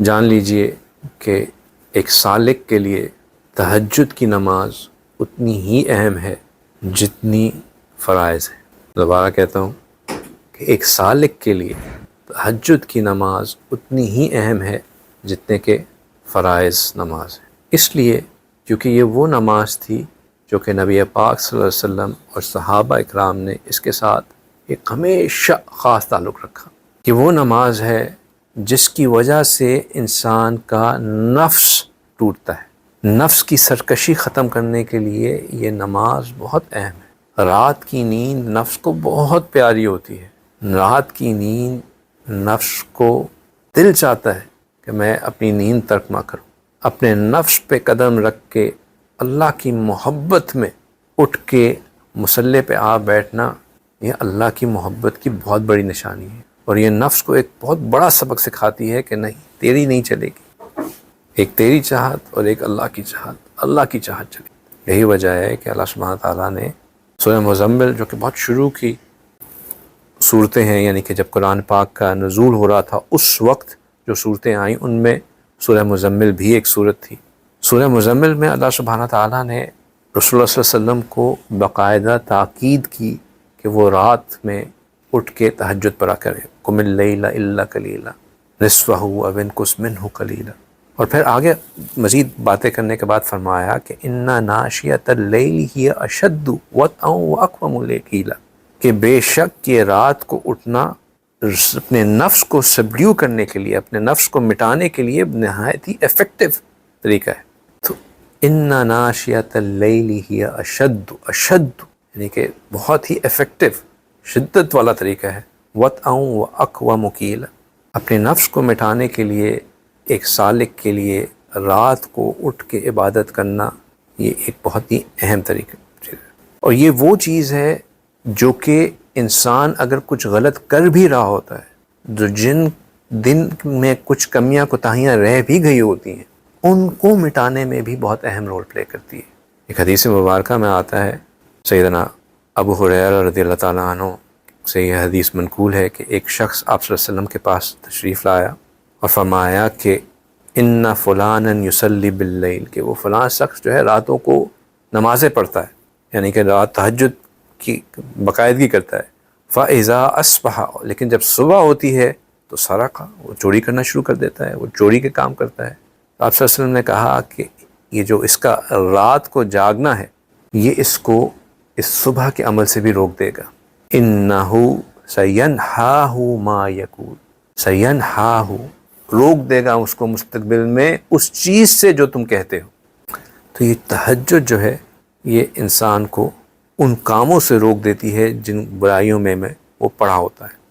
جان لیجئے کہ ایک سالک کے لیے تہجد کی نماز اتنی ہی اہم ہے جتنی فرائض ہے۔ دوبارہ کہتا ہوں کہ ایک سالک کے لیے تہجد کی نماز اتنی ہی اہم ہے جتنے کہ فرائض نماز ہے۔ اس لیے کیونکہ یہ وہ نماز تھی جو کہ نبی پاک صلی اللہ علیہ وسلم اور صحابہ اکرام نے اس کے ساتھ ایک ہمیشہ خاص تعلق رکھا، کہ وہ نماز ہے جس کی وجہ سے انسان کا نفس ٹوٹتا ہے۔ نفس کی سرکشی ختم کرنے کے لیے یہ نماز بہت اہم ہے۔ رات کی نیند نفس کو بہت پیاری ہوتی ہے۔ رات کی نیند نفس کو دل چاہتا ہے کہ میں اپنی نیند ترک نہ کروں، اپنے نفس پہ قدم رکھ کے اللہ کی محبت میں اٹھ کے مصلی پہ آ بیٹھنا، یہ اللہ کی محبت کی بہت بڑی نشانی ہے، اور یہ نفس کو ایک بہت بڑا سبق سکھاتی ہے کہ نہیں، تیری نہیں چلے گی، ایک تیری چاہت اور ایک اللہ کی چاہت، اللہ کی چاہت چلے گی۔ یہی وجہ ہے کہ اللہ سبحانہ تعالیٰ نے سورہ مزمل، جو کہ بہت شروع کی صورتیں ہیں، یعنی کہ جب قرآن پاک کا نزول ہو رہا تھا اس وقت جو صورتیں آئیں، ان میں سورہ مزمل بھی ایک صورت تھی۔ سورہ مزمل میں اللہ سبحانہ تعالیٰ نے رسول اللہ صلی اللہ علیہ وسلم کو باقاعدہ تاکید کی کہ وہ رات میں اٹھ کے تہجد پڑھا کرے، قم اللیل الا قلیلا نصفہ او انقص منہ قلیلا، اور پھر آگے مزید باتیں کرنے کے بعد فرمایا کہ انا ناشیۃ اللیل ہی اشد وطئا واقوم قیلا، کہ بے شک یہ رات کو اٹھنا اپنے نفس کو سبڈیو کرنے کے لیے، اپنے نفس کو مٹانے کے لیے نہایت ہی افیکٹو طریقہ ہے۔ تو انا ناشیۃ اللیل ہی اشد، یعنی کہ بہت ہی افیکٹو، شدت والا طریقہ ہے۔ وطئا واقوم قیلا، اپنے نفس کو مٹانے کے لیے ایک سالک کے لیے رات کو اٹھ کے عبادت کرنا، یہ ایک بہت ہی اہم طریقہ ہے، اور یہ وہ چیز ہے جو کہ انسان اگر کچھ غلط کر بھی رہا ہوتا ہے، جو جن دن میں کچھ کمیاں کوتاہیاں رہ بھی گئی ہوتی ہیں، ان کو مٹانے میں بھی بہت اہم رول پلے کرتی ہے۔ ایک حدیث مبارکہ میں آتا ہے، سیدنا ابو ہریرہ رضی اللہ تعالیٰ عنہ سے یہ حدیث منقول ہے کہ ایک شخص آپ صلی اللہ علیہ وسلم کے پاس تشریف لایا اور فرمایا کہ ان فلانا یصلی باللیل، کہ وہ فلاں شخص جو ہے راتوں کو نمازیں پڑھتا ہے، یعنی کہ رات تہجد کی باقاعدگی کرتا ہے۔ فاذا اصبح، لیکن جب صبح ہوتی ہے تو سرق، وہ چوری کرنا شروع کر دیتا ہے، وہ چوری کے کام کرتا ہے۔ آپ صلی اللہ علیہ وسلم نے کہا کہ یہ جو اس کا رات کو جاگنا ہے، یہ اس کو اس صبح کے عمل سے بھی روک دے گا۔ انہ سینہاہ ما یقول، سینہاہ، روک دے گا اس کو مستقبل میں اس چیز سے جو تم کہتے ہو۔ تو یہ تہجد جو ہے یہ انسان کو ان کاموں سے روک دیتی ہے جن برائیوں میں وہ پڑا ہوتا ہے۔